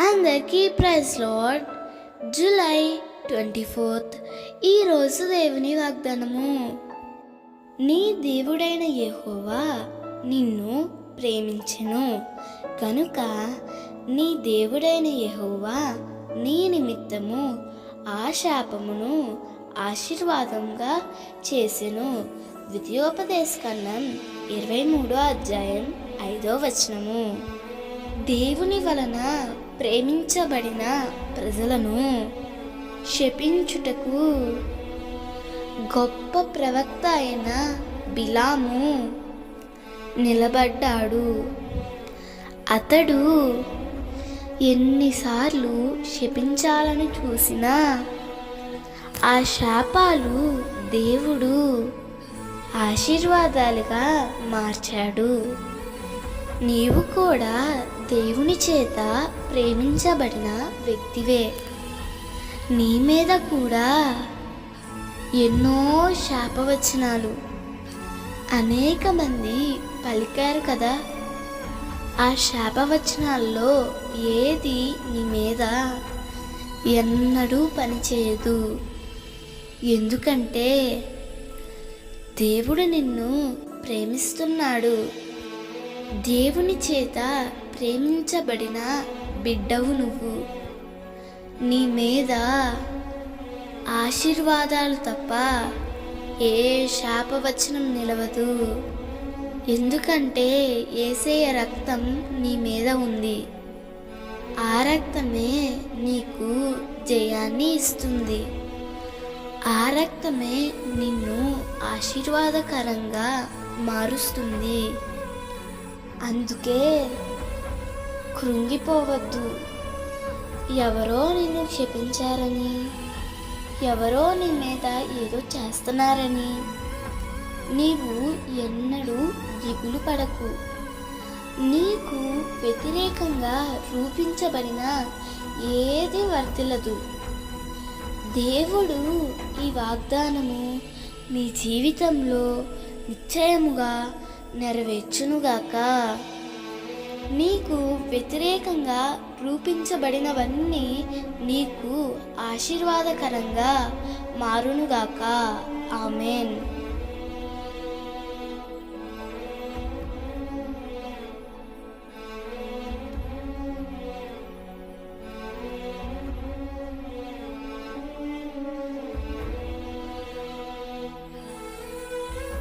అందరికీ praise lord. July 24th ఈరోజు దేవుని వాగ్దానము. నీ దేవుడైన యెహోవా నిన్ను ప్రేమించెను కనుక నీ దేవుడైన యెహోవా నీ నిమిత్తము ఆ శాపమును ఆశీర్వాదంగా చేసెను. ద్వితీయోపదేశకాండం 23వ అధ్యాయం 5వ వచనము. దేవుని వలన ప్రేమించబడిన ప్రజలను శపించుటకు గొప్ప ప్రవక్త అయిన బిలాము నిలబడ్డాడు. అతడు ఎన్నిసార్లు శపించాలని చూసినా ఆ శాపాలు దేవుడు ఆశీర్వాదాలుగా మార్చాడు. నీవు కూడా దేవుని చేత ప్రేమించబడిన వ్యక్తివే. నీ మీద కూడా ఎన్నో శాపవచనాలు అనేక మంది పలికారు కదా. ఆ శాపవచనాల్లో ఏది నీ మీద ఎన్నడూ పనిచేయదు. ఎందుకంటే దేవుడు నిన్ను ప్రేమిస్తున్నాడు. దేవుని చేత ప్రేమించబడిన బిడ్డవు నువ్వు. నీ మీద ఆశీర్వాదాలు తప్ప ఏ శాపవచనం నిలవదు. ఎందుకంటే యేసయ్య రక్తం నీ మీద ఉంది. ఆ రక్తమే నీకు జయాన్ని ఇస్తుంది. ఆ రక్తమే నిన్ను ఆశీర్వాదకరంగా మారుస్తుంది. అందుకే కృంగిపోవద్దు. ఎవరో నిన్ను క్షమించారని, ఎవరో నీ మీద ఏదో చేస్తున్నారని నీవు ఎన్నడూ దిగులు పడకు. నీకు వ్యతిరేకంగా రూపించబడిన ఏది వర్తిల్లదు. దేవుడు ఈ వాగ్దానము నీ జీవితంలో నిశ్చయముగా నెరవేర్చునుగాక. నీకు వ్యతిరేకంగా రూపించబడినవన్నీ నీకు ఆశీర్వాదకరంగా మారునుగాక. ఆమేన్.